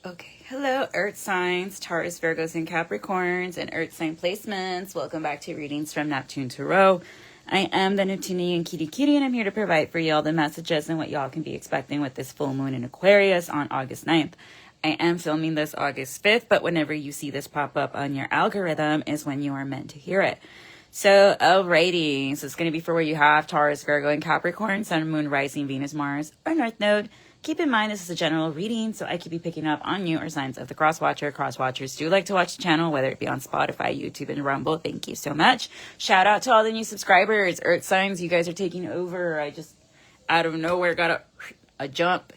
Okay, hello Earth signs, Taurus, Virgos, and Capricorns, and Earth sign placements. Welcome back to Readings from Neptune Tarot. I am the Neptuniankittykitty, and I'm here to provide for y'all the messages and what y'all can be expecting with this full moon in Aquarius on August 9th. I am filming this August 5th, but whenever you see this pop up on your algorithm is when you are meant to hear it. So, alrighty, so it's going to be for where you have Taurus, Virgo, and Capricorn, Sun, Moon, Rising, Venus, Mars, or North Node. Keep in mind, this is a general reading, so I could be picking up on you or signs of the cross-watcher. Cross-watchers do like to watch the channel, whether it be on Spotify, YouTube, and Rumble. Thank you so much. Shout out to all the new subscribers. Earth signs, you guys are taking over. I just, out of nowhere, got a jump,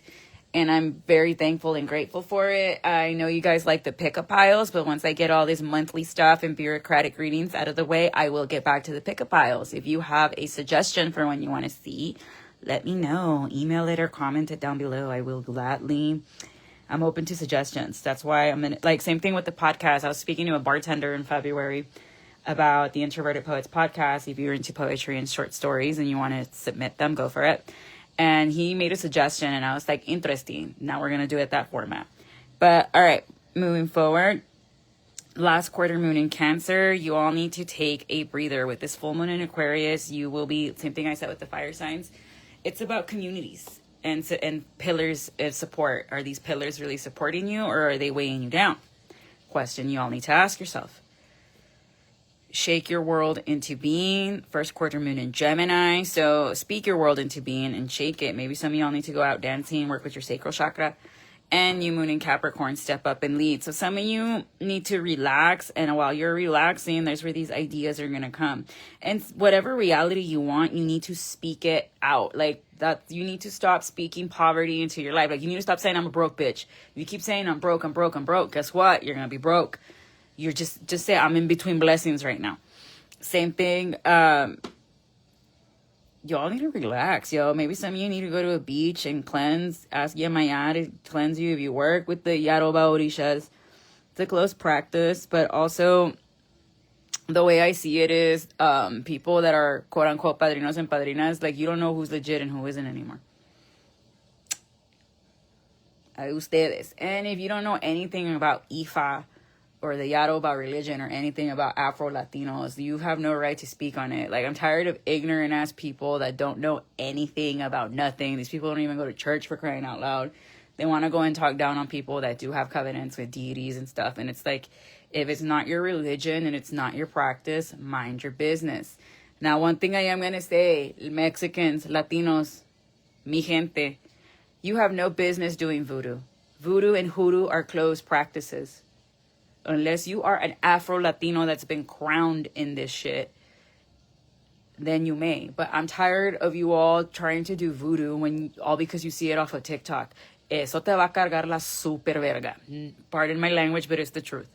and I'm very thankful and grateful for it. I know you guys like the pick-up piles, but once I get all this monthly stuff and bureaucratic readings out of the way, I will get back to the pick-up piles. If you have a suggestion for when you want to see, let me know. Email it or comment it down below. I will gladly. I'm open to suggestions. That's why I'm in, like, same thing with the podcast. I was speaking to a bartender in February about the Introverted Poets podcast. If you're into poetry and short stories and you want to submit them, go for it. And he made a suggestion and I was like, interesting. Now we're going to do it that format. But all right, moving forward. Last quarter moon in Cancer, you all need to take a breather. With this full moon in Aquarius, you will be, same thing I said with the fire signs. It's about communities and pillars of support. Are these pillars really supporting you, or are they weighing you down? Question you all need to ask yourself. Shake your world into being. First quarter moon in Gemini. So speak your world into being and shake it. Maybe some of y'all need to go out dancing, work with your sacral chakra. And you moon in Capricorn, step up and lead. So some of you need to relax. And while you're relaxing, there's where these ideas are going to come. And whatever reality you want, you need to speak it out. Like that, you need to stop speaking poverty into your life. Like you need to stop saying, I'm a broke bitch. If you keep saying, I'm broke. Guess what? You're going to be broke. You're just say, I'm in between blessings right now. Same thing. Y'all need to relax, yo. Maybe some of you need to go to a beach and cleanse. Ask Yemaya to cleanse you if you work with the Yaroba Orishas. It's a close practice, but also the way I see it is people that are quote-unquote padrinos and padrinas, like you don't know who's legit and who isn't anymore. Ustedes. And if you don't know anything about Ifa, or the Yaroba religion, or anything about Afro-Latinos, you have no right to speak on it. Like, I'm tired of ignorant-ass people that don't know anything about nothing. These people don't even go to church, for crying out loud. They want to go and talk down on people that do have covenants with deities and stuff. And it's like, if it's not your religion and it's not your practice, mind your business. Now, one thing I am going to say, Mexicans, Latinos, mi gente, you have no business doing voodoo. Voodoo and hoodoo are closed practices. Unless you are an Afro-Latino that's been crowned in this shit, then you may. But I'm tired of you all trying to do voodoo all because you see it off of TikTok. Eso te va a cargar la super verga. Pardon my language, but it's the truth.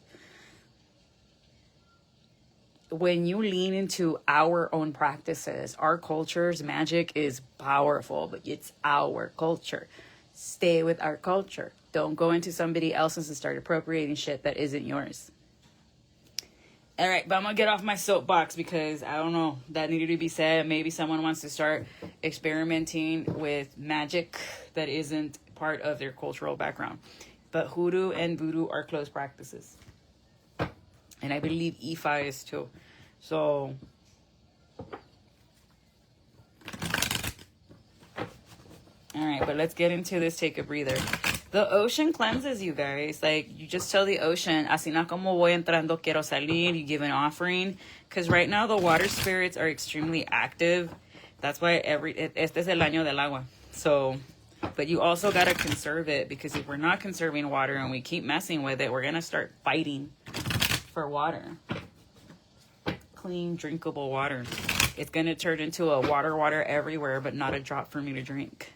When you lean into our own practices, our culture's magic is powerful, but it's our culture. Stay with our culture. Don't go into somebody else's and start appropriating shit that isn't yours. All right, but I'm going to get off my soapbox because, I don't know, that needed to be said. Maybe someone wants to start experimenting with magic that isn't part of their cultural background. But hoodoo and voodoo are close practices. And I believe Ifa is too. So all right, but let's get into this. Take a breather. The ocean cleanses you guys. Like, you just tell the ocean, así na como voy entrando, quiero salir. You give an offering. Because right now, the water spirits are extremely active. That's why este es el año del agua. So, but you also got to conserve it. Because if we're not conserving water and we keep messing with it, we're going to start fighting for water. Clean, drinkable water. It's going to turn into a water everywhere, but not a drop for me to drink.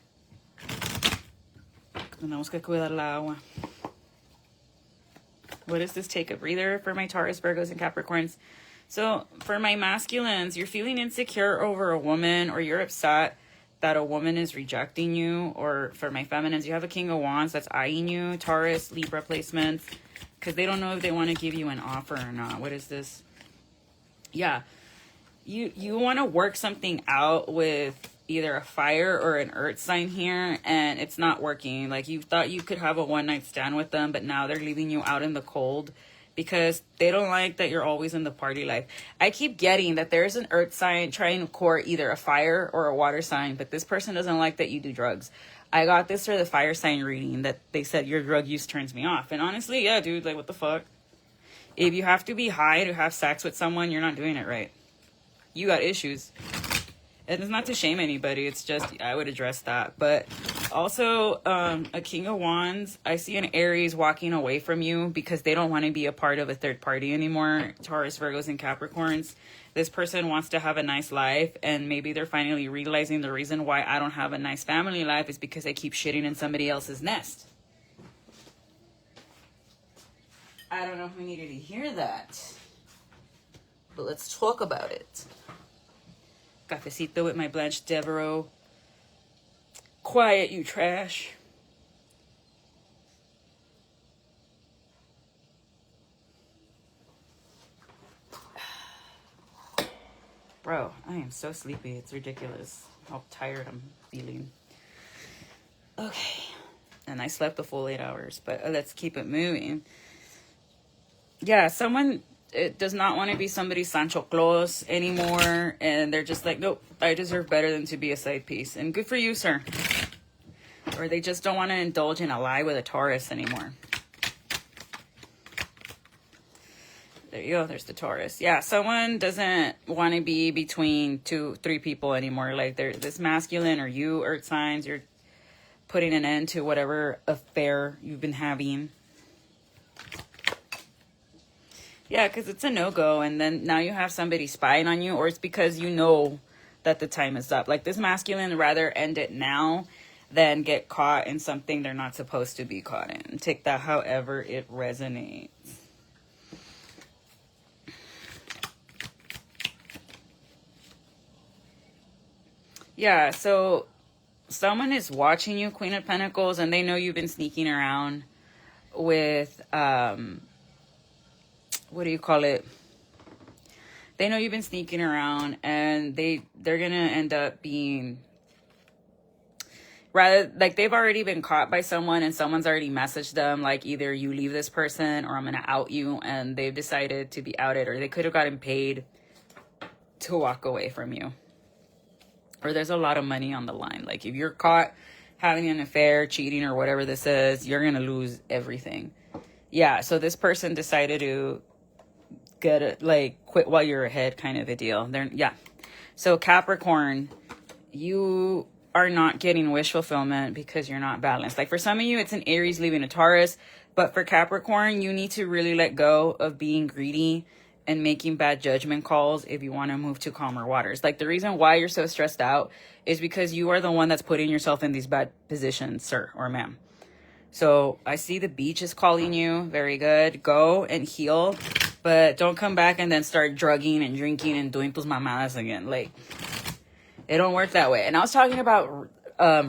Tenemos que cuidar la agua. What is this? Take a breather for my Taurus, Virgos, and Capricorns. So for my masculines, you're feeling insecure over a woman, or you're upset that a woman is rejecting you. Or for my feminines, you have a King of Wands that's eyeing you. Taurus, Libra placements, because they don't know if they want to give you an offer or not. What is this? Yeah. You want to work something out with either a fire or an earth sign here, and it's not working. Like, you thought you could have a one-night stand with them, but now they're leaving you out in the cold because they don't like that you're always in the party life. I keep getting that there's an earth sign trying to court either a fire or a water sign, but this person doesn't like that you do drugs. I got this for the fire sign reading that they said your drug use turns me off. And honestly, yeah, dude, like, what the fuck? If you have to be high to have sex with someone, you're not doing it right. You got issues. And it's not to shame anybody. It's just, I would address that. But also, a King of Wands, I see an Aries walking away from you because they don't want to be a part of a third party anymore. Taurus, Virgos, and Capricorns. This person wants to have a nice life, and maybe they're finally realizing the reason why I don't have a nice family life is because I keep shitting in somebody else's nest. I don't know who needed to hear that, but let's talk about it. Cafecito with my Blanche Devereaux. Quiet, you trash. Bro, I am so sleepy. It's ridiculous how tired I'm feeling. Okay. And I slept the full 8 hours, but let's keep it moving. Yeah, someone... it does not want to be somebody's Sancho Claus anymore, and they're just like, nope, I deserve better than to be a side piece. And good for you, sir. Or they just don't want to indulge in a lie with a Taurus anymore. There you go, there's the Taurus. Yeah, someone doesn't want to be between 2-3 people anymore. Like, they're this masculine, or you, earth signs, you're putting an end to whatever affair you've been having. Yeah, because it's a no-go, and then now you have somebody spying on you, or it's because you know that the time is up. Like, this masculine rather end it now than get caught in something they're not supposed to be caught in. Take that however it resonates. Yeah, so someone is watching you, Queen of Pentacles, and they know you've been sneaking around with... what do you call it? They know you've been sneaking around, and they're gonna end up being rather like they've already been caught by someone, and someone's already messaged them like, either you leave this person or I'm gonna out you, and they've decided to be outed, or they could have gotten paid to walk away from you, or there's a lot of money on the line. Like, if you're caught having an affair, cheating, or whatever this is, you're gonna lose everything. Yeah, so this person decided to get it, like, quit while you're ahead kind of a deal. Yeah. So Capricorn, you are not getting wish fulfillment because you're not balanced. Like, for some of you, it's an Aries leaving a Taurus, but for Capricorn, you need to really let go of being greedy and making bad judgment calls if you want to move to calmer waters. Like, the reason why you're so stressed out is because you are the one that's putting yourself in these bad positions, sir or ma'am. So I see the beach is calling you. Very good. Go and heal, but don't come back and then start drugging and drinking and doing tus mamadas again. Like, it don't work that way. And I was talking about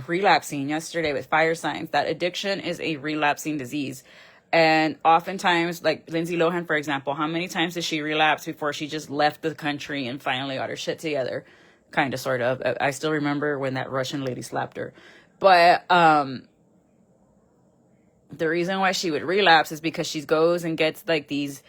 relapsing yesterday with fire signs. That addiction is a relapsing disease. And oftentimes, like Lindsay Lohan, for example, how many times did she relapse before she just left the country and finally got her shit together? Kind of, sort of. I still remember when that Russian lady slapped her. But the reason why she would relapse is because she goes and gets like these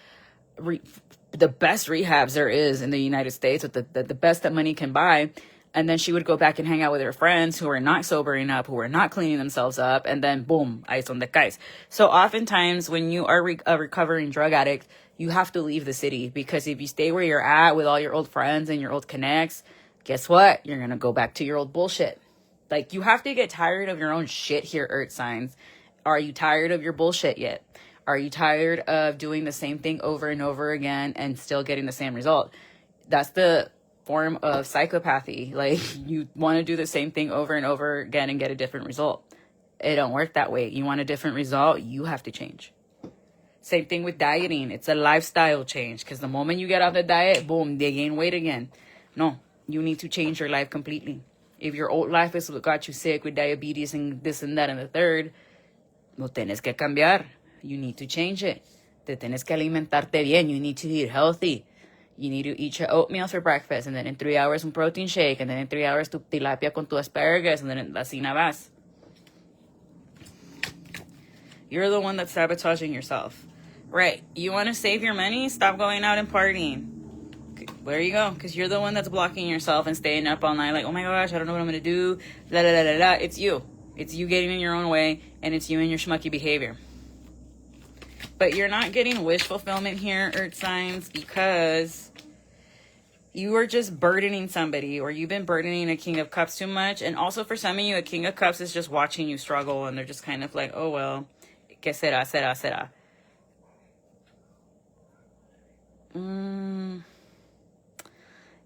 the best rehabs there is in the United States, with the best that money can buy. And then she would go back and hang out with her friends who are not sobering up, who are not cleaning themselves up. And then boom, ice on the guys. So oftentimes when you are a recovering drug addict, you have to leave the city, because if you stay where you're at with all your old friends and your old connects, guess what? You're going to go back to your old bullshit. Like, you have to get tired of your own shit here, earth signs. Are you tired of your bullshit yet? Are you tired of doing the same thing over and over again and still getting the same result? That's the form of psychopathy. Like, you want to do the same thing over and over again and get a different result. It don't work that way. You want a different result, you have to change. Same thing with dieting. It's a lifestyle change, because the moment you get off the diet, boom, they gain weight again. No, you need to change your life completely. If your old life is what got you sick with diabetes and this and that and the third, lo tienes que cambiar. You need to change it. Te tienes que alimentarte bien. You need to eat healthy. You need to eat your oatmeal for breakfast, and then in 3 hours, un protein shake, and then in 3 hours, tu tilapia con tu asparagus, and then así nada vas. You're the one that's sabotaging yourself. Right. You want to save your money? Stop going out and partying. There you go. Because you're the one that's blocking yourself and staying up all night like, oh my gosh, I don't know what I'm going to do. La, la, la, la, la. It's you. It's you getting in your own way, and it's you and your schmucky behavior. But you're not getting wish fulfillment here, Earth signs, because you are just burdening somebody, or you've been burdening a King of Cups too much. And also for some of you, a King of Cups is just watching you struggle, and they're just kind of like, oh, well, ¿qué será, será, será?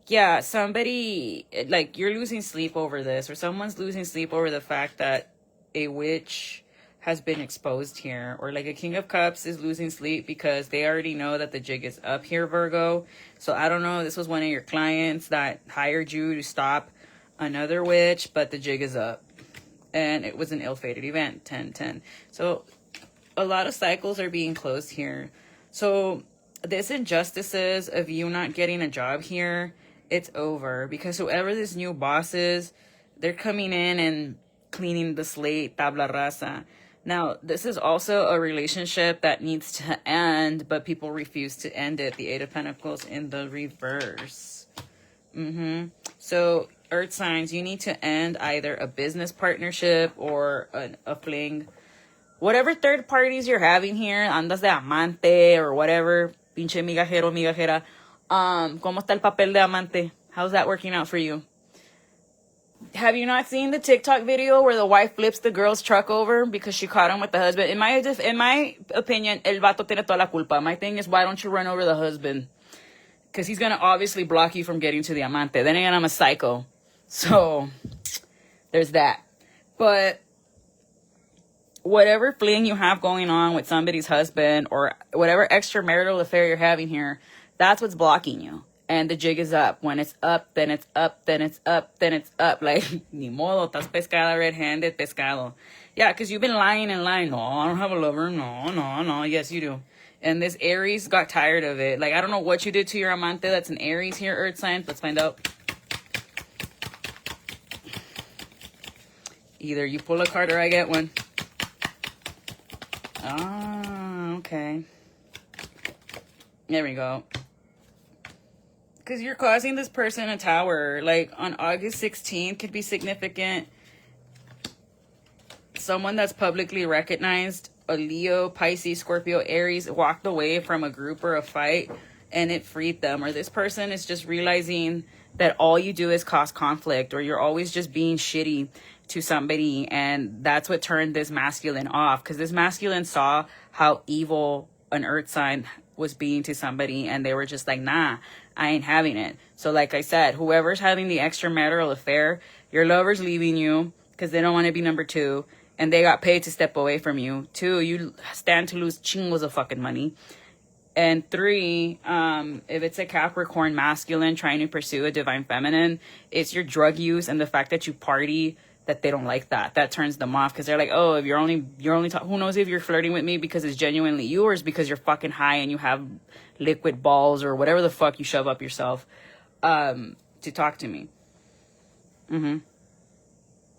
Yeah, somebody, like, you're losing sleep over this, or someone's losing sleep over the fact that a witch has been exposed here, or like a King of Cups is losing sleep because they already know that the jig is up here, Virgo. So I don't know, this was one of your clients that hired you to stop another witch, but the jig is up, and it was an ill-fated event. 10-10. So a lot of cycles are being closed here. So this injustices of you not getting a job here, it's over, because whoever this new boss is, they're coming in and cleaning the slate, tabla rasa. Now, this is also a relationship that needs to end, but people refuse to end it. The Eight of Pentacles in the reverse. So, Earth signs, you need to end either a business partnership or a fling. Whatever third parties you're having here, andas de amante or whatever, pinche migajero, migajera. ¿Cómo está el papel de amante? How's that working out for you? Have you not seen the TikTok video where the wife flips the girl's truck over because she caught him with the husband? In my opinion, el vato tiene toda la culpa. My thing is, why don't you run over the husband? Because he's going to obviously block you from getting to the amante. Then again, I'm a psycho. So, there's that. But whatever fling you have going on with somebody's husband, or whatever extramarital affair you're having here, that's what's blocking you. And the jig is up. When it's up, then it's up, then it's up, then it's up. Like, ni modo, estás pescada, red-handed, pescado. Yeah, because you've been lying and lying. No, I don't have a lover. No. Yes, you do. And this Aries got tired of it. Like, I don't know what you did to your amante that's an Aries here, Earth sign. Let's find out. Either you pull a card or I get one. Ah, okay. There we go. Because you're causing this person a tower. Like, on August 16th could be significant. Someone that's publicly recognized, a Leo, Pisces, Scorpio, Aries, walked away from a group or a fight, and it freed them. Or this person is just realizing that all you do is cause conflict, or you're always just being shitty to somebody, and that's what turned this masculine off. Because this masculine saw how evil an Earth sign was being to somebody, and they were just like, nah, I ain't having it. So like I said, whoever's having the extramarital affair, your lover's leaving you because they don't want to be number two, and they got paid to step away from you. 2, you stand to lose chingos of fucking money. And 3, if it's a Capricorn masculine trying to pursue a divine feminine, it's your drug use and the fact that you party, that they don't like that. That turns them off, because they're like, oh, if you're only who knows if you're flirting with me because it's genuinely yours, because you're fucking high and you have liquid balls or whatever the fuck you shove up yourself to talk to me.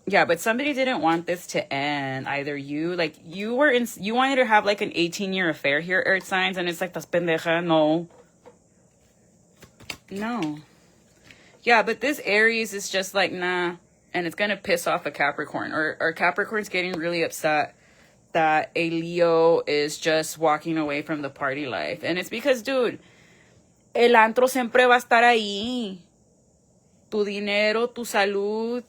Yeah, but somebody didn't want this to end. Either you wanted to have like an 18-year affair here, Earth signs, and it's like, tas pendeja, no. Yeah, but this Aries is just like, nah. And it's going to piss off a Capricorn. Or Capricorn's getting really upset that a Leo is just walking away from the party life. And it's because, dude, el antro siempre va a estar ahí. Tu dinero, tu salud.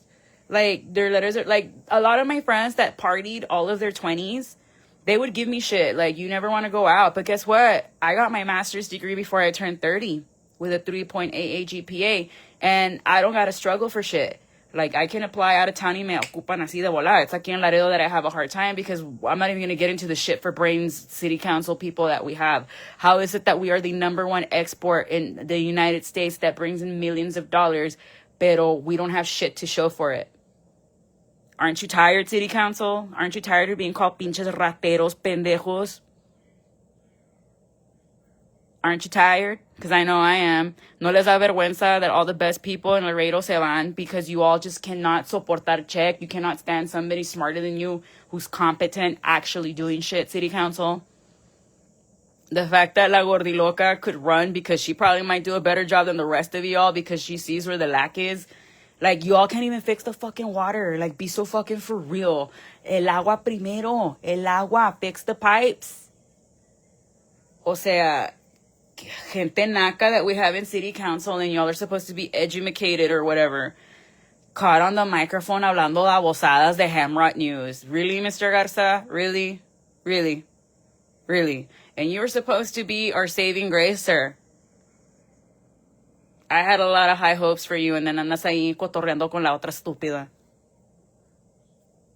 Like, their letters are, like, a lot of my friends that partied all of their 20s, they would give me shit. Like, you never want to go out. But guess what? I got my master's degree before I turned 30 with a 3.88 GPA. And I don't got to struggle for shit. Like, I can apply out of town y me ocupan así de volar. It's aquí en Laredo that I have a hard time, because I'm not even going to get into the shit for brains city council people that we have. How is it that we are the #1 export in the United States that brings in millions of dollars, pero we don't have shit to show for it? Aren't you tired, city council? Aren't you tired of being called pinches rateros, pendejos? Aren't you tired? Because I know I am. No les da vergüenza that all the best people in Laredo se van because you all just cannot soportar check. You cannot stand somebody smarter than you who's competent, actually doing shit, city council. The fact that La Gordiloca could run because she probably might do a better job than the rest of y'all because she sees where the lack is. Like, y'all can't even fix the fucking water. Like, be so fucking for real. El agua primero. El agua. Fix the pipes. O sea, gente naca that we have in city council and y'all are supposed to be educated or whatever. Caught on the microphone hablando babosadas de Hamrot News. Really, Mr. Garza? Really? Really? Really? And you were supposed to be our saving grace, sir. I had a lot of high hopes for you, and then andas ahí cotorreando con la otra estúpida.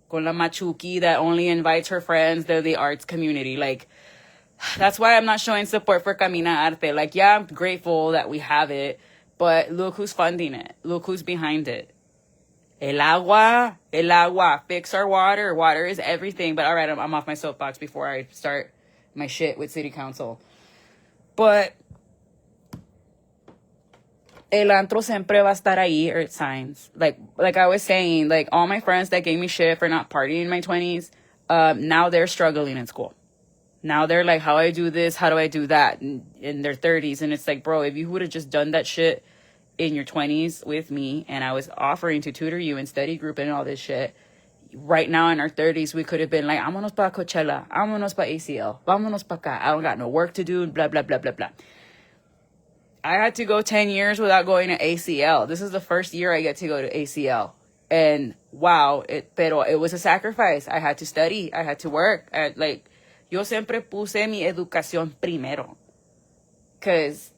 Con la machuki that only invites her friends to the arts community. Like, that's why I'm not showing support for Camina Arte. Like, yeah, I'm grateful that we have it, but look who's funding it. Look who's behind it. El agua. Fix our water. Water is everything. But all right, I'm off my soapbox before I start my shit with city council. But el antro siempre va a estar ahí, earth signs. Like I was saying, like all my friends that gave me shit for not partying in my 20s, now they're struggling in school. Now they're like, how do I do this? How do I do that? In their 30s. And it's like, bro, if you would have just done that shit in your 20s with me and I was offering to tutor you in study group and all this shit, right now in our 30s, we could have been like, vámonos pa Coachella, vámonos pa ACL, vámonos pa acá. I don't got no work to do, blah, blah, blah, blah, blah. I had to go 10 years without going to ACL. This is the first year I get to go to ACL. And wow, pero it was a sacrifice. I had to study. I had to work. Yo siempre puse mi educación primero. Because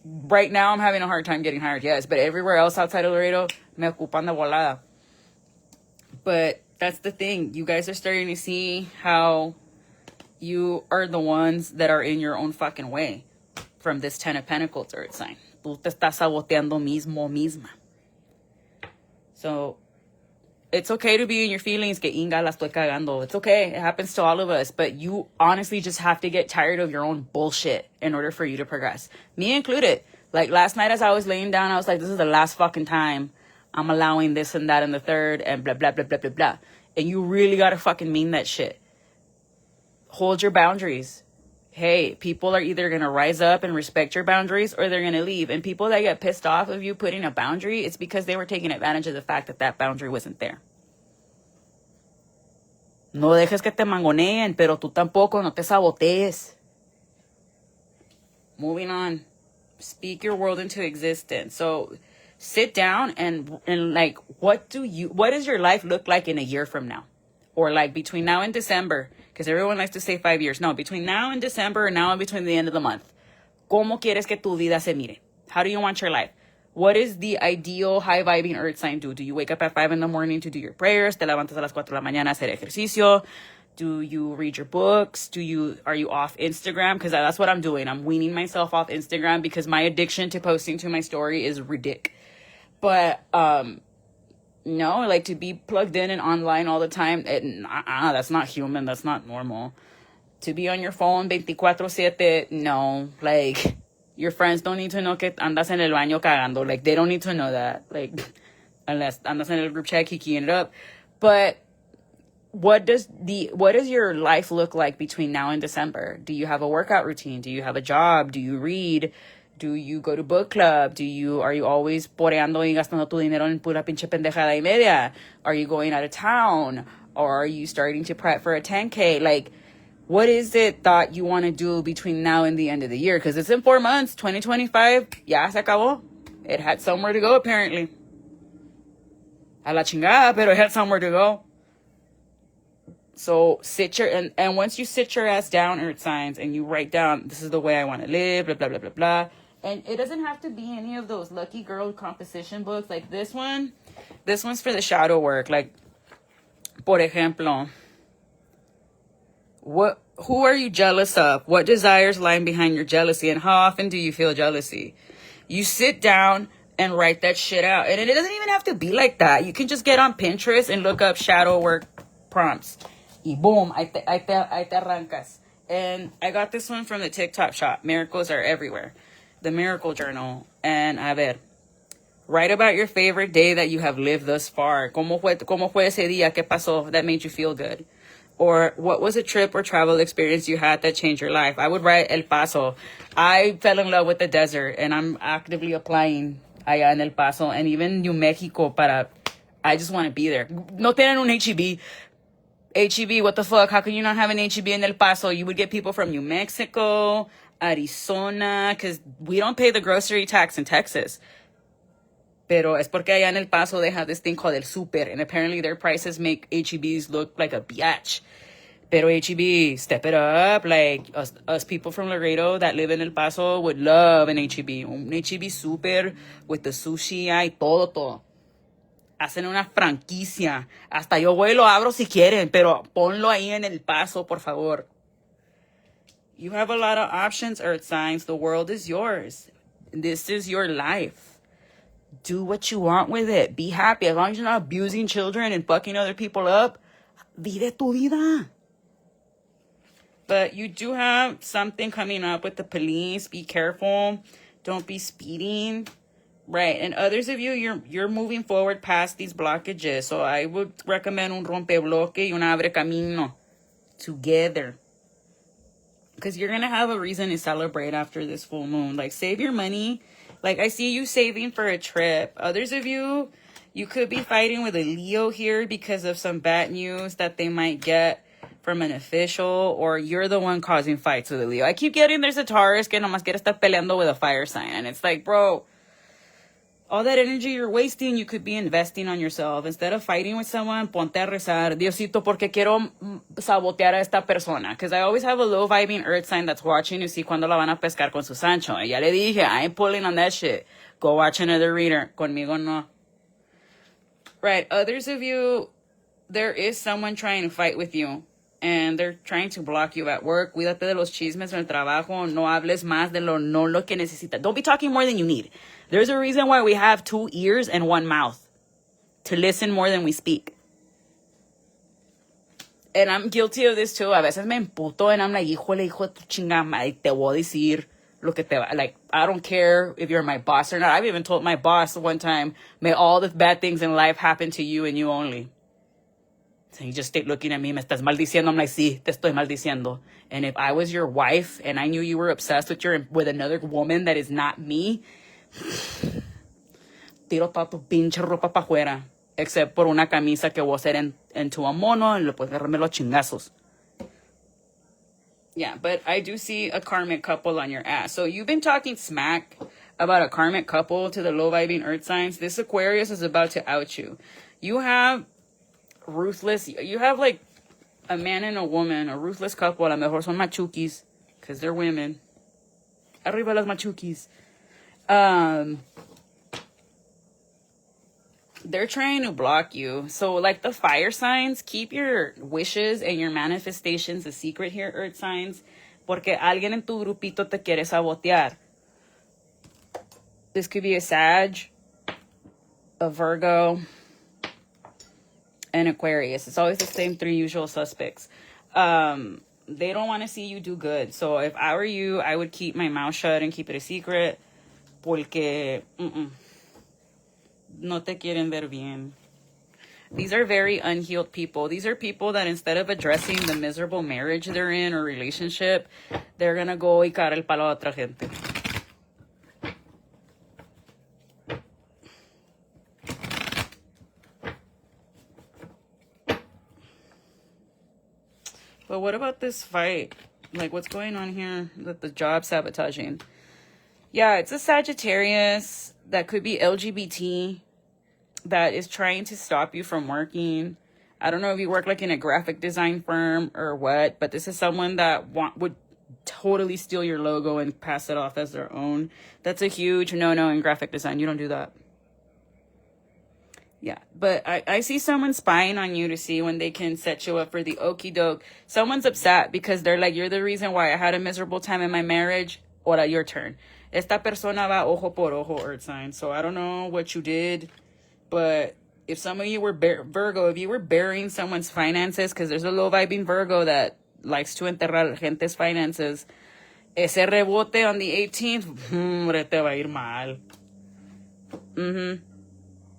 right now I'm having a hard time getting hired, yes. But everywhere else outside of Laredo, me ocupan de volada. But that's the thing. You guys are starting to see how you are the ones that are in your own fucking way from this 10 of Pentacles earth sign. Tú te estás saboteando misma. So, it's okay to be in your feelings, que inga la estoy cagando. It's okay. It happens to all of us. But you honestly just have to get tired of your own bullshit in order for you to progress. Me included. Like last night as I was laying down, I was like, this is the last fucking time I'm allowing this and that and the third and blah, blah, blah, blah, blah, blah. And you really gotta fucking mean that shit. Hold your boundaries. Hey, people are either gonna rise up and respect your boundaries or they're gonna leave. And people that get pissed off of you putting a boundary, it's because they were taking advantage of the fact that that boundary wasn't there. No dejes que te mangoneen, pero tú tampoco no te sabotees. Moving on. Speak your world into existence. So sit down and like, what does your life look like in a year from now? Or like between now and December, because everyone likes to say 5 years. No, between now and December or now and between the end of the month. ¿Cómo quieres que tu vida se mire? How do you want your life? What is the ideal high-vibing earth sign do? Do you wake up at 5 in the morning to do your prayers? ¿Te levantas a las 4 de la mañana a hacer ejercicio? Do you read your books? Are you off Instagram? Because that's what I'm doing. I'm weaning myself off Instagram because my addiction to posting to my story is ridiculous. But, no, like to be plugged in and online all the time, that's not human. That's not normal. To be on your phone 24/7, no. Like, your friends don't need to know que andas en el baño cagando. Like, they don't need to know that. Like, unless andas en el group chat kicking it up. But what does your life look like between now and December? Do you have a workout routine? Do you have a job? Do you read? Do you go to book club? Are you always poreando y gastando tu dinero en pura pinche pendejada y media? Are you going out of town? Or are you starting to prep for a 10K? Like, what is it that you want to do between now and the end of the year? Because it's in 4 months, 2025, ya se acabó. It had somewhere to go, apparently. A la chingada, pero it had somewhere to go. So and once you sit your ass down, earth signs, and you write down, this is the way I want to live, blah, blah, blah, blah, blah. And it doesn't have to be any of those lucky girl composition books. Like this one's for the shadow work. Like, por ejemplo, who are you jealous of? What desires lie behind your jealousy? And how often do you feel jealousy? You sit down and write that shit out. And it doesn't even have to be like that. You can just get on Pinterest and look up shadow work prompts. Y boom, ahí te arrancas. And I got this one from the TikTok shop. Miracles are everywhere. The Miracle Journal. And a ver, write about your favorite day that you have lived thus far. ¿Cómo fue ese día? ¿Qué pasó that made you feel good? Or what was a trip or travel experience you had that changed your life? I would write El Paso. I fell in love with the desert, and I'm actively applying allá en El Paso and even New Mexico I just want to be there. No tienen un HEB. HEB, what the fuck? How can you not have an HEB in El Paso? You would get people from New Mexico, Arizona, because we don't pay the grocery tax in Texas. Pero es porque allá en El Paso they have this thing called El Super, and apparently their prices make HEBs look like a biatch. Pero HEB, step it up. Like us people from Laredo that live in El Paso would love an HEB. Un HEB Super with the sushi y todo. Hacen una franquicia. Hasta yo voy y lo abro si quieren, pero ponlo ahí en El Paso, por favor. You have a lot of options, Earth signs. The world is yours. This is your life. Do what you want with it. Be happy. As long as you're not abusing children and fucking other people up, vive tu vida. But you do have something coming up with the police. Be careful. Don't be speeding. Right. And others of you, you're moving forward past these blockages. So I would recommend un rompebloque y un abre camino together. Because you're going to have a reason to celebrate after this full moon. Like, save your money. Like, I see you saving for a trip. Others of you, you could be fighting with a Leo here because of some bad news that they might get from an official, or you're the one causing fights with a Leo. I keep getting there's a Taurus que nomás quiere estar peleando with a fire sign. And it's like, bro, all that energy you're wasting, you could be investing on yourself. Instead of fighting with someone, ponte a rezar. Diosito, porque quiero sabotear a esta persona. Because I always have a low-vibing earth sign that's watching to see cuándo la van a pescar con su Sancho. Y ya le dije, I ain't pulling on that shit. Go watch another reader. Conmigo no. Right, others of you, there is someone trying to fight with you. And they're trying to block you at work. Cuídate de los chismes en el trabajo. No hables más de lo que necesitas. Don't be talking more than you need. There's a reason why we have 2 ears and 1 mouth. To listen more than we speak. And I'm guilty of this too. A veces me emputo and I'm like, hijo de tu chingada madre, te voy a decir lo que te va. Like, I don't care if you're my boss or not. I've even told my boss one time, may all the bad things in life happen to you and you only. So he just stayed looking at me, me estás maldiciendo. I'm like, sí, te estoy maldiciendo. And if I was your wife and I knew you were obsessed with another woman that is not me, tiro toda tu pinche ropa pa' afuera. Except por una camisa que voy a hacer into a mono y le puedes agarrarme los chingazos. Yeah, but I do see a karmic couple on your ass. So you've been talking smack about a karmic couple to the low-vibing earth signs. This Aquarius is about to out you. You have ruthless, you have like a man and a woman, a ruthless couple. A lo mejor son machukis because they're women. Arriba las machukis. They're trying to block you. So like the fire signs, keep your wishes and your manifestations a secret here, earth signs, porque alguien en tu grupito te quiere sabotear. This could be a Sag, a Virgo, and Aquarius. It's always the same 3 usual suspects. They don't want to see you do good. So if I were you, I would keep my mouth shut and keep it a secret. Porque no te quieren ver bien. These are very unhealed people. These are people that instead of addressing the miserable marriage they're in or relationship, they're gonna go y cara el palo a otra gente. But what about this fight? Like, what's going on here with the job sabotaging? Yeah, it's a Sagittarius that could be LGBT that is trying to stop you from working. I don't know if you work like in a graphic design firm or what, but this is someone that would totally steal your logo and pass it off as their own. That's a huge no-no in graphic design. You don't do that. Yeah, but I see someone spying on you to see when they can set you up for the okie doke. Someone's upset because they're like, you're the reason why I had a miserable time in my marriage. Ahora, your turn. Esta persona va ojo por ojo, earth sign. So I don't know what you did, but if some of you were Virgo, if you were burying someone's finances, because there's a low vibing Virgo that likes to enterrar gente's finances, ese rebote on the 18th, hombre, te va a ir mal.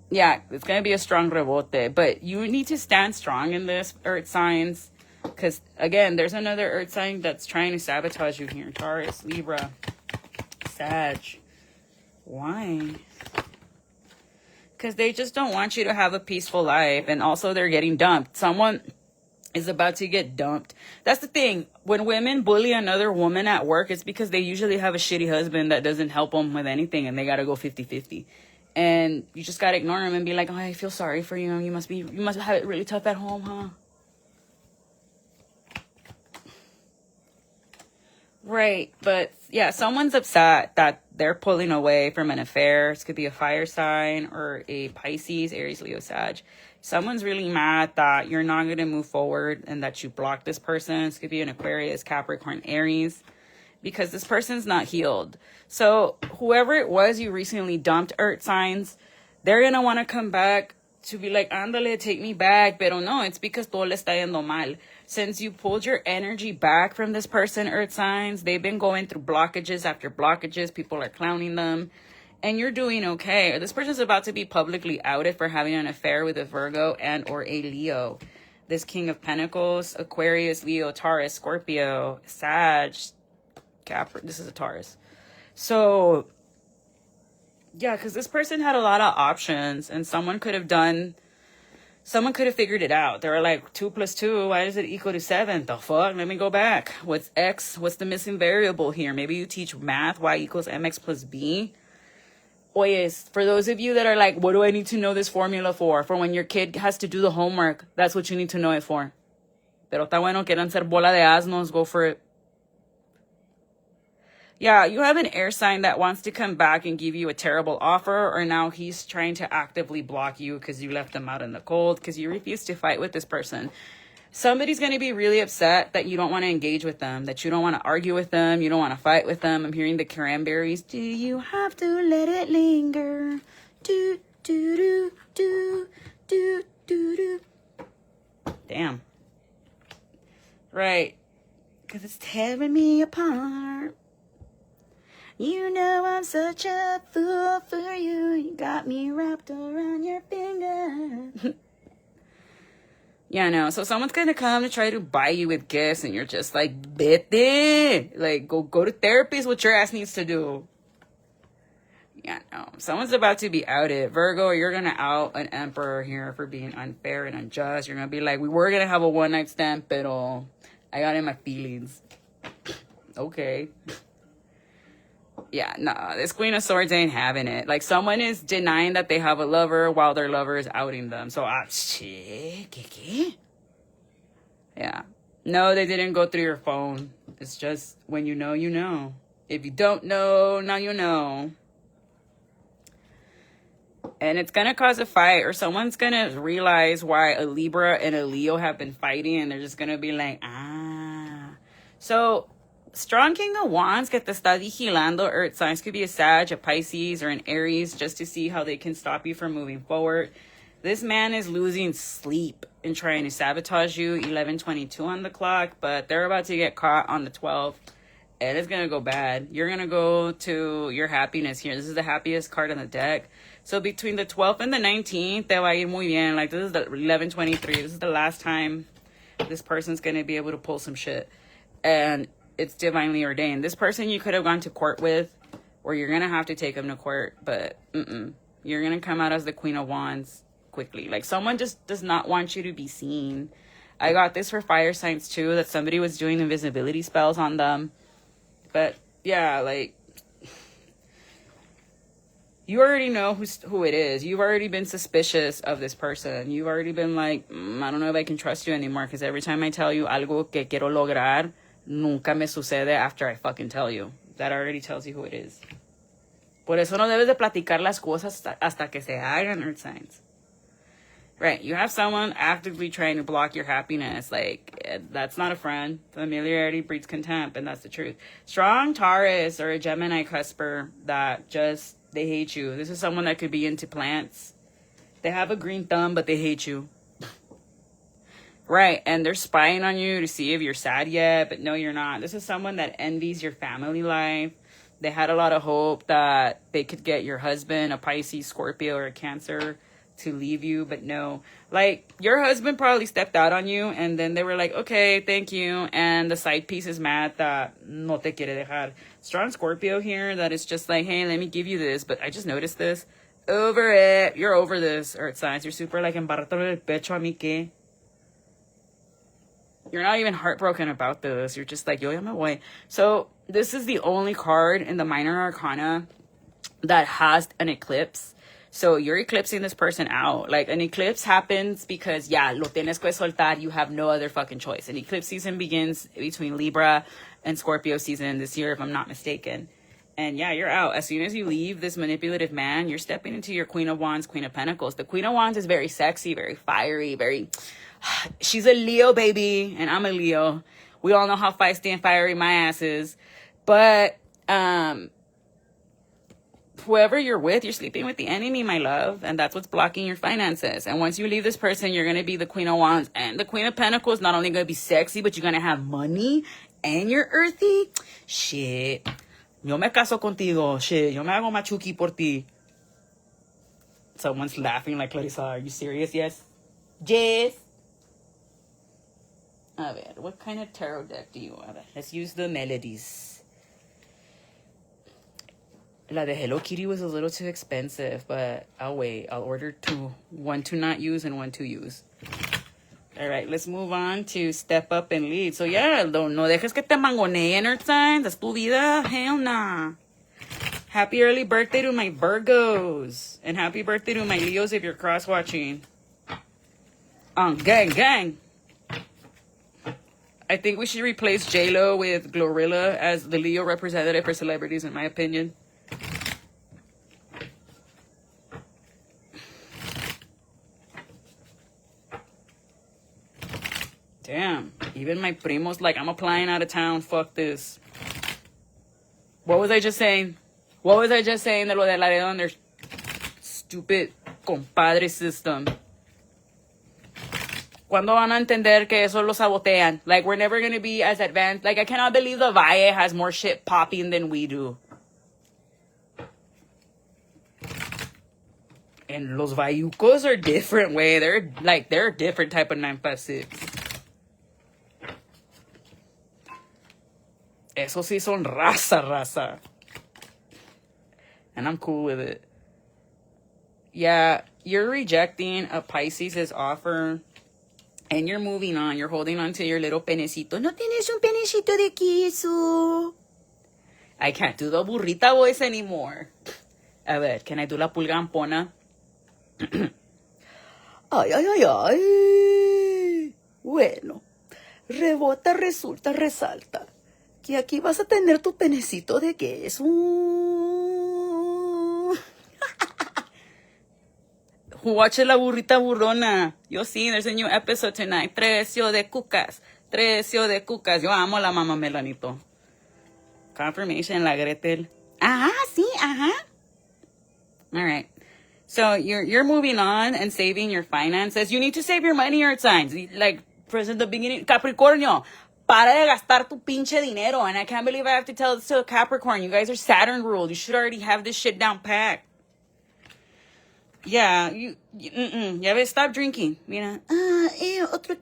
Yeah, it's going to be a strong rebote, but you need to stand strong in this, earth signs, because, again, there's another earth sign that's trying to sabotage you here. Taurus, Libra, Sag. Why? Because they just don't want you to have a peaceful life, and also they're getting dumped. Someone is about to get dumped. That's the thing. When women bully another woman at work, it's because they usually have a shitty husband that doesn't help them with anything, and they got to go 50-50. And you just got to ignore him and be like, oh, I feel sorry for you. You must have it really tough at home, huh? Right. But yeah, someone's upset that they're pulling away from an affair. This could be a fire sign or a Pisces, Aries, Leo, Sag. Someone's really mad that you're not going to move forward and that you blocked this person. This could be an Aquarius, Capricorn, Aries, because this person's not healed. So whoever it was you recently dumped, earth signs, they're going to want to come back to be like, ándale, take me back. Pero no, it's because todo le está yendo mal. Since you pulled your energy back from this person, earth signs, they've been going through blockages after blockages. People are clowning them. And you're doing okay. This person's about to be publicly outed for having an affair with a Virgo and or a Leo. This King of Pentacles, Aquarius, Leo, Taurus, Scorpio, Sag, Capricorn. This is a Taurus. So, yeah, because this person had a lot of options, and someone could have figured it out. They were like, 2 + 2, why does it equal to 7? The fuck? Let me go back. What's X? What's the missing variable here? Maybe you teach math, Y equals MX + B. Oyes, for those of you that are like, what do I need to know this formula for? For when your kid has to do the homework, that's what you need to know it for. Pero está bueno, quieran ser bola de asnos, go for it. Yeah, you have an air sign that wants to come back and give you a terrible offer, or now he's trying to actively block you because you left them out in the cold, because you refuse to fight with this person. Somebody's going to be really upset that you don't want to engage with them, that you don't want to argue with them, you don't want to fight with them. I'm hearing the cranberries. Do you have to let it linger? Do, do, do, do, do, do, do. Damn. Right. Because it's tearing me apart. You know I'm such a fool for you. You got me wrapped around your finger. Yeah, no. So someone's going to come to try to buy you with gifts, and you're just like, vete. Like, go to therapy is what your ass needs to do. Yeah, no. Someone's about to be outed. Virgo, you're going to out an emperor here for being unfair and unjust. You're going to be like, we were going to have a one-night stand, pero I got in my feelings. Okay. Yeah, no, this Queen of Swords ain't having it. Like, someone is denying that they have a lover while their lover is outing them. So, shit. Yeah. No, they didn't go through your phone. It's just, when you know, you know. If you don't know, now you know. And it's going to cause a fight, or someone's going to realize why a Libra and a Leo have been fighting, and they're just going to be like, ah. So, strong King of Wands que te está vigilando, earth signs, could be a Sag, a Pisces, or an Aries, just to see how they can stop you from moving forward. This man is losing sleep and trying to sabotage you. 11:22 on the clock, but they're about to get caught on the 12th, and it's going to go bad. You're going to go to your happiness here. This is the happiest card on the deck. So between the 12th and the 19th, te va a ir muy bien. Like, this is the 11:23. This is the last time this person's going to be able to pull some shit. And it's divinely ordained. This person you could have gone to court with, or you're going to have to take him to court, but you're going to come out as the Queen of Wands quickly. Like, someone just does not want you to be seen. I got this for fire signs too, that somebody was doing invisibility spells on them. But yeah, like, you already know who it is. You've already been suspicious of this person. You've already been like, I don't know if I can trust you anymore, because every time I tell you algo que quiero lograr, nunca me sucede after I fucking tell you. That already tells you who it is. Por eso no debes de platicar las cosas hasta que se hagan, earth signs. Right, you have someone actively trying to block your happiness. Like, that's not a friend. Familiarity breeds contempt, and that's the truth. Strong Taurus or a Gemini cusper that just, they hate you. This is someone that could be into plants. They have a green thumb, but they hate you. Right, and they're spying on you to see if you're sad yet, but no, you're not. This is someone that envies your family life. They had a lot of hope that they could get your husband, a Pisces, Scorpio, or a Cancer, to leave you, but no. Like, your husband probably stepped out on you, and then they were like, okay, thank you, and the side piece is mad that no te quiere dejar. Strong Scorpio here that is just like, hey, let me give you this, but I just noticed this. Over it. You're over this, Earth signs. You're super like, embarrátelo el pecho a mí que. You're not even heartbroken about this. You're just like, yo, ya me voy. So this is the only card in the minor arcana that has an eclipse. So you're eclipsing this person out. Like, an eclipse happens because, yeah, lo tienes que soltar. You have no other fucking choice. An eclipse season begins between Libra and Scorpio season this year, if I'm not mistaken. And yeah, you're out. As soon as you leave this manipulative man, you're stepping into your Queen of Wands, Queen of Pentacles. The Queen of Wands is very sexy, very fiery, very... She's a Leo, baby, and I'm a Leo. We all know how feisty and fiery my ass is. But whoever you're with, you're sleeping with the enemy, my love. And that's what's blocking your finances. And once you leave this person, you're going to be the Queen of Wands. And the Queen of Pentacles not only going to be sexy, but you're going to have money and you're earthy. Shit. Yo me caso contigo. Shit. Yo me hago machuki por ti. Someone's laughing like, Clarissa, are you serious? Yes. Yes. A ver, what kind of tarot deck do you want? Let's use the melodies. La de Hello Kitty was a little too expensive, but I'll wait. I'll order two. One to not use and one to use. All right, let's move on to Step Up and Lead. So yeah, no dejes que te mangoneen, Earth signs. That's tu vida. Hell nah. Happy early birthday to my Virgos. And happy birthday to my Leos if you're cross-watching. Gang, gang. I think we should replace J-Lo with Glorilla as the Leo representative for celebrities, in my opinion. Damn. Even my primo's like, I'm applying out of town. Fuck this. What was I just saying? What was I just saying de lo de Laredo and their stupid compadre system? ¿Cuándo van a entender que eso lo sabotean? Like, we're never going to be as advanced. Like, I cannot believe the Valle has more shit popping than we do. And los Vayucos are different, way. They're a different type of 956. Esos sí son raza. And I'm cool with it. Yeah, you're rejecting a Pisces' offer. And you're moving on. You're holding on to your little penecito. No tienes un penecito de queso. I can't do the burrita voice anymore. A ver, can I do la pulgampona? Ay. Bueno, rebota, resulta, resalta. Que aquí vas a tener tu penecito de queso. Watch la burrita burrona. Yo sí, there's a new episode tonight. Trecio de cucas. Yo amo la mamá Melanito. Confirmation, la Gretel. Ajá, sí, ajá. All right. So you're moving on and saving your finances. You need to save your money, Earth signs. Like, from the beginning, Capricornio, para de gastar tu pinche dinero. And I can't believe I have to tell this to a Capricorn. You guys are Saturn ruled. You should already have this shit down packed. Yeah, you ves, stop drinking. Mira, otro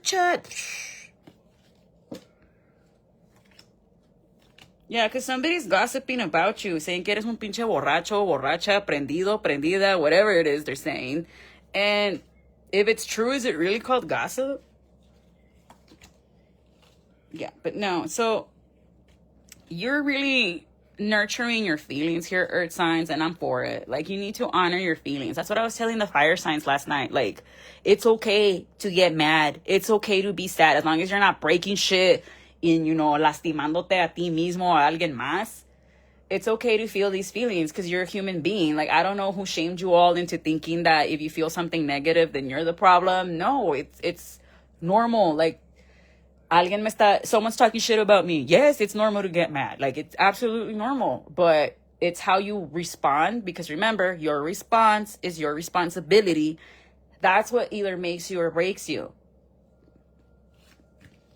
shot. Yeah, because somebody's gossiping about you, saying que eres un pinche borracho, borracha, prendido, prendida, whatever it is they're saying. And if it's true, is it really called gossip? Yeah, but no. So you're really nurturing your feelings here, Earth signs, and I'm for it. Like, you need to honor your feelings. That's what I was telling the fire signs last night. Like, it's okay to get mad. It's okay to be sad as long as you're not breaking shit and, lastimándote a ti mismo o a alguien más. It's okay to feel these feelings because you're a human being. Like, I don't know who shamed you all into thinking that if you feel something negative, then you're the problem. No, it's normal. Like, someone's talking shit about me. Yes, it's normal to get mad. Like, it's absolutely normal. But it's how you respond. Because remember, your response is your responsibility. That's what either makes you or breaks you.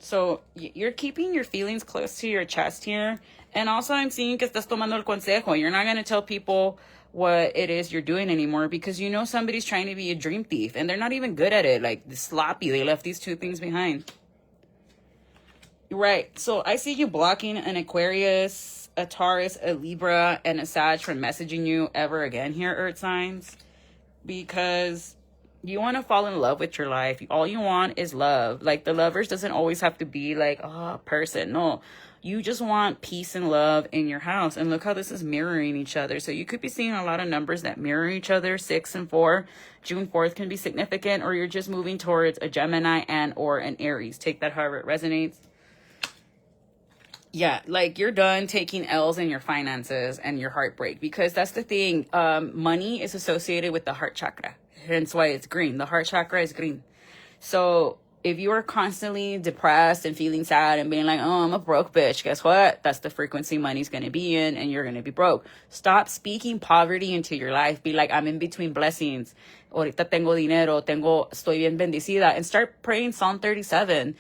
So you're keeping your feelings close to your chest here. And also I'm seeing que estás tomando el consejo. You're not going to tell people what it is you're doing anymore because you know somebody's trying to be a dream thief and they're not even good at it. Like sloppy. They left these two things behind. Right. So I see you blocking an Aquarius, a Taurus, a Libra, and a Sag from messaging you ever again here, Earth signs. Because you want to fall in love with your life. All you want is love. Like the lovers doesn't always have to be like a person. No. You just want peace and love in your house. And look how this is mirroring each other. So you could be seeing a lot of numbers that mirror each other. 6 and 4. June 4th can be significant. Or you're just moving towards a Gemini and or an Aries. Take that however it resonates. Yeah, like you're done taking L's in your finances and your heartbreak. Because that's the thing. Money is associated with the heart chakra. Hence why it's green. The heart chakra is green. So if you are constantly depressed and feeling sad and being like, oh, I'm a broke bitch, guess what? That's the frequency money's going to be in and you're going to be broke. Stop speaking poverty into your life. Be like, I'm in between blessings. Ahorita tengo dinero, estoy bien bendecida. And start praying Psalm 37.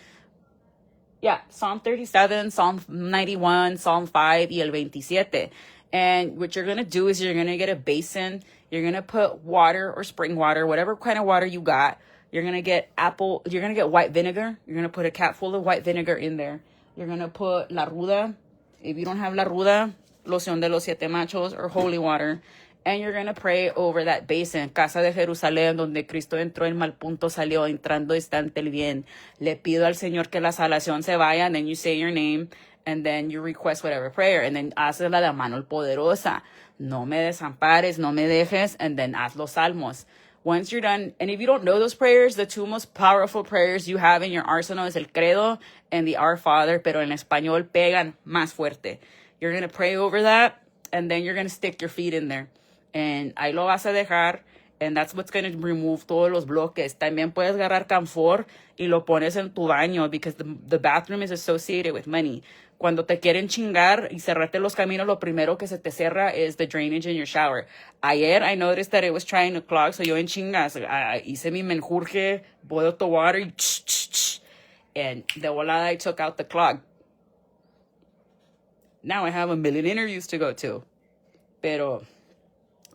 Yeah, Psalm 37, Psalm 91, Psalm 5, y el 27. And what you're going to do is you're going to get a basin. You're going to put water or spring water, whatever kind of water you got. You're going to get white vinegar. You're going to put a cap full of white vinegar in there. You're going to put la ruda. If you don't have la ruda, loción de los siete machos or holy water. And you're going to pray over that basin. Casa de Jerusalén, donde Cristo entró en mal punto, salió, entrando instante el bien. Le pido al Señor que la salvación se vaya. And then you say your name. And then you request whatever prayer. And then haces la mano poderosa. No me desampares, no me dejes. And then haz los salmos. Once you're done, and if you don't know those prayers, the two most powerful prayers you have in your arsenal is el credo and the Our Father, pero en español pegan más fuerte. You're going to pray over that, and then you're going to stick your feet in there. And ahí lo vas a dejar, and that's what's going to remove todos los bloques. También puedes agarrar camphor y lo pones en tu baño, because the bathroom is associated with money. Cuando te quieren chingar y cerrarte los caminos, lo primero que se te cierra is the drainage in your shower. Ayer, I noticed that it was trying to clog, so yo en chingas, hice mi menjurje, boiled the water, and de volada I took out the clog. Now I have a million interviews to go to. Pero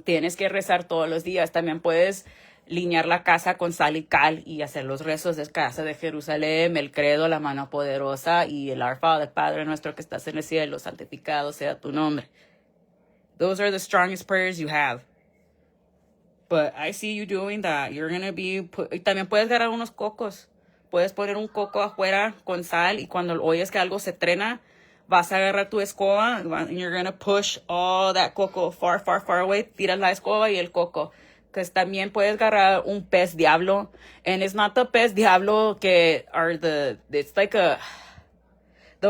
tienes que rezar todos los días. También puedes linear la casa con sal y cal y hacer los rezos de casa de Jerusalén, el credo, la mano poderosa y el Our Father, Padre nuestro que estás en el cielo, santificado sea tu nombre. Those are the strongest prayers you have. But I see you doing that. You're going to be... También puedes agarrar unos cocos. Puedes poner un coco afuera con sal y cuando oyes que algo se trena, vas a agarrar tu escoba and you're going to push all that coco far, far, far away. Tiras la escoba y el coco. Because también puedes agarrar un pez diablo. And it's not the pez diablo que are it's like the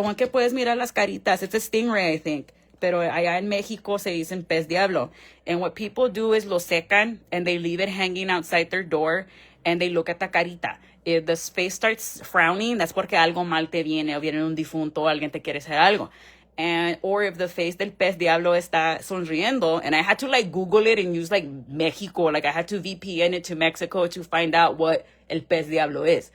one que puedes mirar las caritas. It's a stingray, I think. Pero allá en México se dicen pez diablo. And what people do is lo secan and they leave it hanging outside their door and they look at the carita. If the face starts frowning, that's porque algo mal te viene o viene un difunto o alguien te quiere hacer algo. And or if the face del pez diablo está sonriendo, and I had to like Google it and use like Mexico, like I had to VPN it to Mexico to find out what el pez diablo is.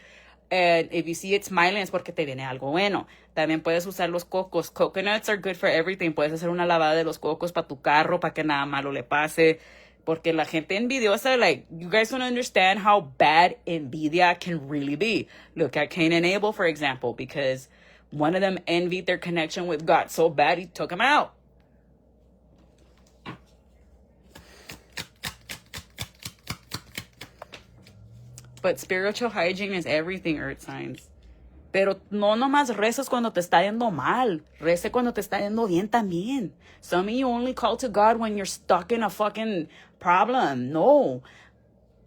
And if you see it smiling, es porque te viene algo bueno. También puedes usar los cocos. Coconuts are good for everything. Puedes hacer una lavada de los cocos para tu carro, para que nada malo le pase. Porque la gente envidiosa, like, you guys don't understand how bad envidia can really be. Look at Cain and Abel, for example, because one of them envied their connection with God so bad, he took him out. But spiritual hygiene is everything, Earth signs. Pero no nomás rezas cuando te está yendo mal. Reza cuando te está yendo bien también. Some of you only call to God when you're stuck in a fucking problem. No.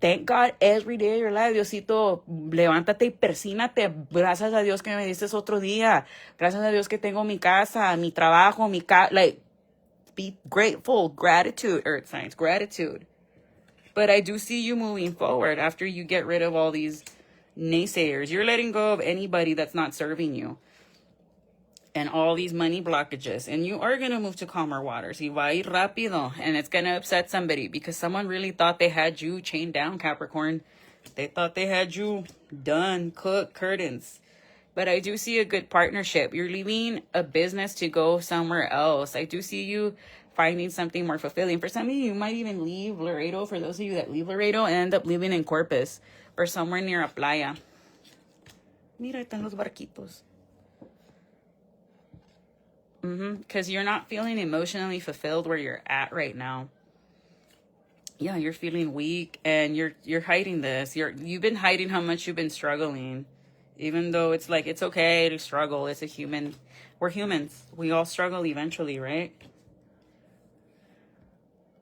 Thank God every day of your life. Diosito, levántate y persínate. Gracias a Dios que me diste otro día. Gracias a Dios que tengo mi casa, mi trabajo, like, be grateful. Gratitude, Earth signs. Gratitude. But I do see you moving forward after you get rid of all these naysayers. You're letting go of anybody that's not serving you. And all these money blockages. And you are going to move to calmer waters. Y va a ir rápido. And it's going to upset somebody. Because someone really thought they had you chained down, Capricorn. They thought they had you done, cooked, curtains. But I do see a good partnership. You're leaving a business to go somewhere else. I do see you finding something more fulfilling. For some of you, you might even leave Laredo. For those of you that leave Laredo and end up living in Corpus or somewhere near a playa. Mira, están los barquitos. Because you're not feeling emotionally fulfilled where you're at right now. Yeah, you're feeling weak and you're hiding this. You've been hiding how much you've been struggling. Even though it's like, it's okay to struggle. It's a human. We're humans. We all struggle eventually, right?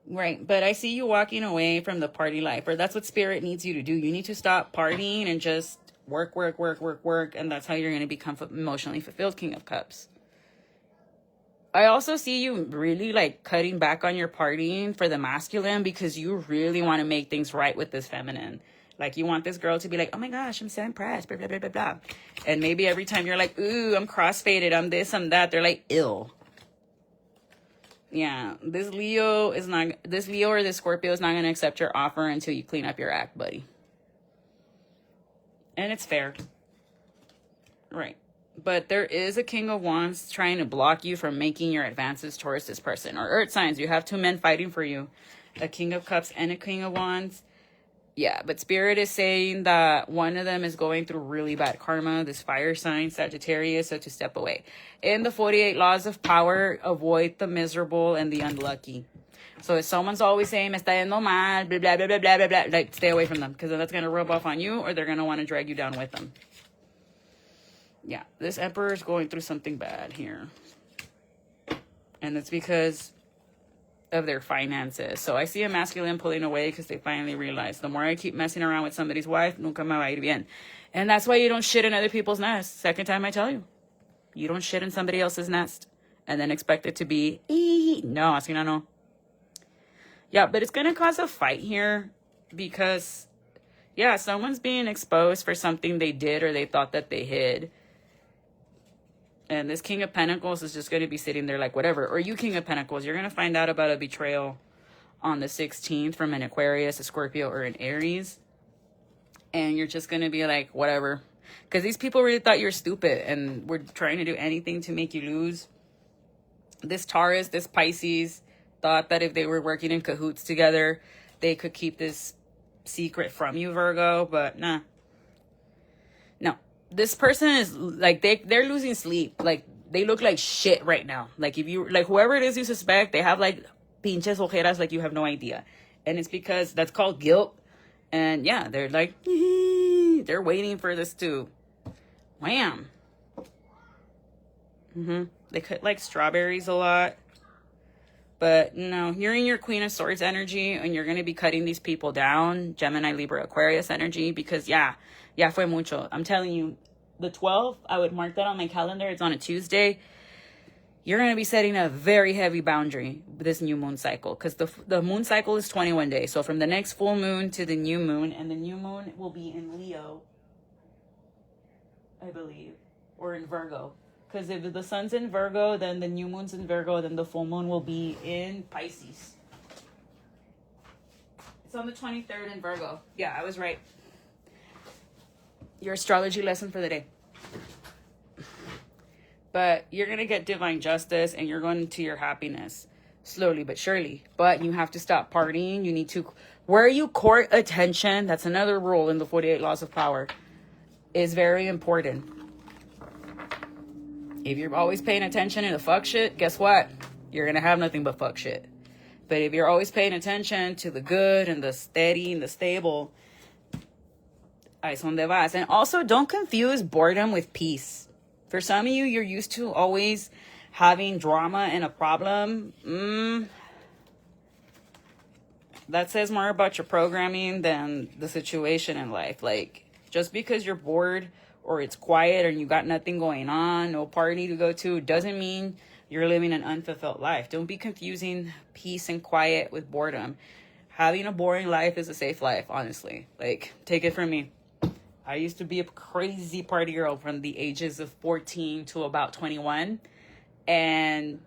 Right. But I see you walking away from the party life, or that's what spirit needs you to do. You need to stop partying and just work. And that's how you're going to become emotionally fulfilled, King of Cups. I also see you really like cutting back on your partying for the masculine because you really want to make things right with this feminine. Like, you want this girl to be like, oh my gosh, I'm so impressed, blah, blah, blah, blah, blah. And maybe every time you're like, ooh, I'm crossfaded, I'm this, I'm that, they're like, ill. Yeah, this Leo or this Scorpio is not going to accept your offer until you clean up your act, buddy. And it's fair. Right. But there is a King of Wands trying to block you from making your advances towards this person. Or Earth signs, you have two men fighting for you. A King of Cups and a King of Wands. Yeah, but Spirit is saying that one of them is going through really bad karma, this fire sign, Sagittarius, so to step away. In the 48 laws of power, avoid the miserable and the unlucky. So if someone's always saying, me está yendo mal, blah, blah, blah, blah, blah, blah, blah, like, stay away from them, because then that's going to rub off on you, or they're going to want to drag you down with them. Yeah, this Emperor is going through something bad here. And it's because of their finances. So I see a masculine pulling away because they finally realize the more I keep messing around with somebody's wife, nunca me va a ir bien. And that's why you don't shit in other people's nests. Second time I tell you. You don't shit in somebody else's nest and then expect it to be, no, así no. Yeah, but it's going to cause a fight here because, yeah, someone's being exposed for something they did or they thought that they hid. And this King of Pentacles is just going to be sitting there like, whatever. Or you, King of Pentacles, you're going to find out about a betrayal on the 16th from an Aquarius, a Scorpio, or an Aries. And you're just going to be like, whatever. Because these people really thought you're stupid and were trying to do anything to make you lose. This Taurus, this Pisces, thought that if they were working in cahoots together, they could keep this secret from you, Virgo. But nah. No. This person is like, they're losing sleep. Like, they look like shit right now. Like, if you, like, whoever it is you suspect, they have like pinches ojeras like you have no idea. And it's because that's called guilt. And yeah, they're like, they're waiting for this to wham. They cut like strawberries a lot. But no, you're in your Queen of Swords energy and you're going to be cutting these people down. Gemini, Libra, Aquarius energy. Because yeah, fue mucho. I'm telling you, the 12th, I would mark that on my calendar. It's on a Tuesday. You're going to be setting a very heavy boundary with this new moon cycle. Because the moon cycle is 21 days. So from the next full moon to the new moon. And the new moon will be in Leo, I believe. Or in Virgo. Because if the sun's in Virgo, then the new moon's in Virgo, then the full moon will be in Pisces. It's on the 23rd in Virgo. Yeah, I was right. Your astrology lesson for the day. But you're going to get divine justice and you're going to your happiness. Slowly but surely. But you have to stop partying. You need to... Where you court attention, that's another rule in the 48 laws of power, is very important. If you're always paying attention to the fuck shit, guess what? You're going to have nothing but fuck shit. But if you're always paying attention to the good and the steady and the stable, ahí son de vas. And also, don't confuse boredom with peace. For some of you, you're used to always having drama and a problem. That says more about your programming than the situation in life. Like, just because you're bored or it's quiet or you got nothing going on, no party to go to, doesn't mean you're living an unfulfilled life. Don't be confusing peace and quiet with boredom. Having a boring life is a safe life, honestly. Like, take it from me. I used to be a crazy party girl from the ages of 14 to about 21. And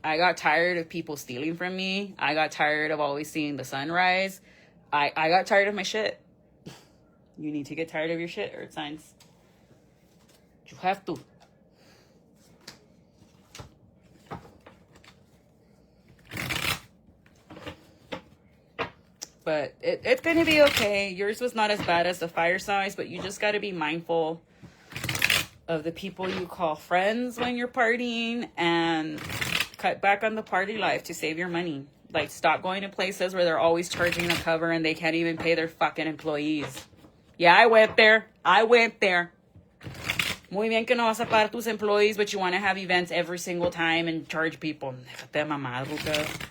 I got tired of people stealing from me. I got tired of always seeing the sunrise. I got tired of my shit. You need to get tired of your shit, Earth signs. You have to. But it's going to be okay. Yours was not as bad as the fire signs, but you just got to be mindful of the people you call friends when you're partying and cut back on the party life to save your money. Like, stop going to places where they're always charging a cover and they can't even pay their fucking employees. Yeah, I went there. Muy bien que no vas a pagar tus employees, but you want to have events every single time and charge people. Déjate mamar, Ruca.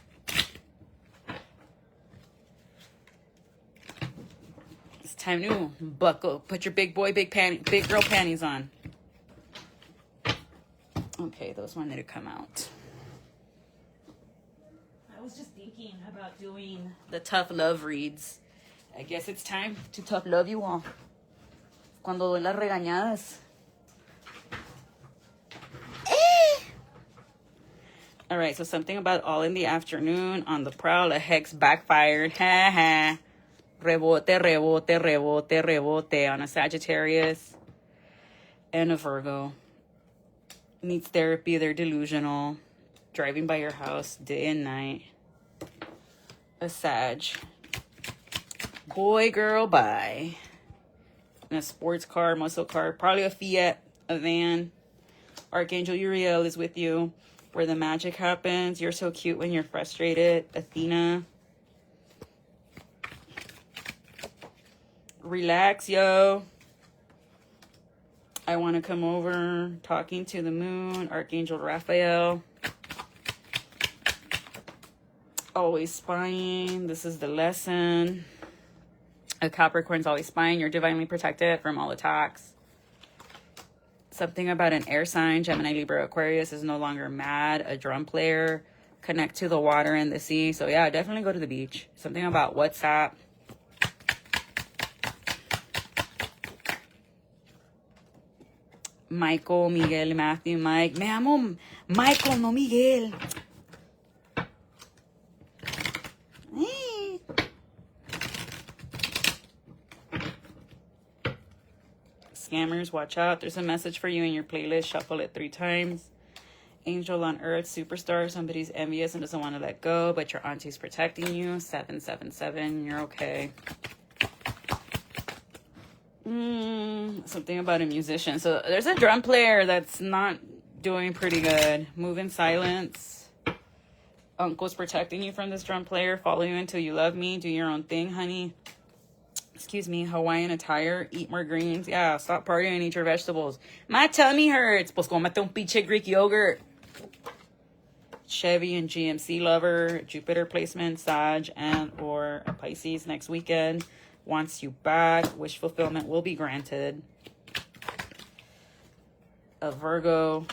It's time to buckle. Put your big boy, big girl panties on. Okay, those wanted to come out. I was just thinking about doing the tough love reads. I guess it's time to tough love you all. Cuando doy las regañadas. All right, so something about all in the afternoon, on the prowl, a hex backfired. Ha ha. Rebote, rebote, rebote, rebote on a Sagittarius and a Virgo. Needs therapy, they're delusional. Driving by your house day and night. A Sag. Boy, girl, bye. And a sports car, muscle car, probably a Fiat, a van. Archangel Uriel is with you. Where the magic happens. You're so cute when you're frustrated. Athena. Relax, yo. I want to come over. Talking to the moon. Archangel Raphael. Always spying. This is the lesson. A Capricorn's always spying. You're divinely protected from all attacks. Something about an air sign. Gemini, Libra, Aquarius is no longer mad. A drum player. Connect to the water and the sea. So yeah, definitely go to the beach. Something about WhatsApp. Michael, Miguel, Matthew, Mike. Me amo Michael, no Miguel. Scammers, watch out. There's a message for you in your playlist. Shuffle it 3 times. Angel on Earth, superstar. Somebody's envious and doesn't want to let go, but your auntie's protecting you. 777. You're okay. Something about a musician. So there's a drum player that's not doing pretty good. Move in silence. Uncle's protecting you from this drum player. Follow you until you love me. Do your own thing, honey. Excuse me, Hawaiian attire, eat more greens. Yeah, stop partying and eat your vegetables. My tummy hurts. Pues cómete un pinche Greek yogurt. Chevy and GMC lover, Jupiter placement, Sag and or a Pisces next weekend. Wants you back. Wish fulfillment will be granted. A Virgo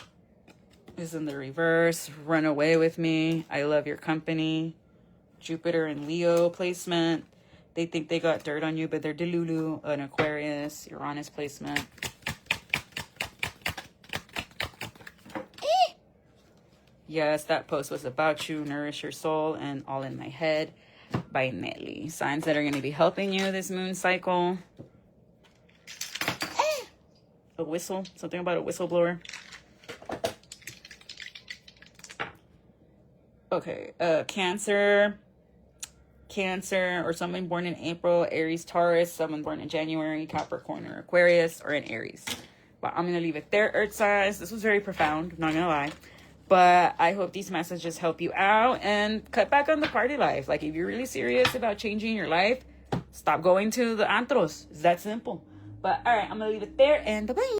is in the reverse. Run away with me. I love your company. Jupiter and Leo placement. They think they got dirt on you, but they're delulu. An Aquarius, Uranus placement. Yes, that post was about you. Nourish your soul and All in My Head by Nelly. Signs that are going to be helping you this moon cycle. A whistle. Something about a whistleblower. Okay. Cancer, or someone born in April, Aries, Taurus, someone born in January, Capricorn or Aquarius, or in Aries. But I'm going to leave it there, Earth signs. This was very profound, not going to lie. But I hope these messages help you out and cut back on the party life. Like, if you're really serious about changing your life, stop going to the antros. It's that simple. But, all right, I'm going to leave it there, and bye-bye.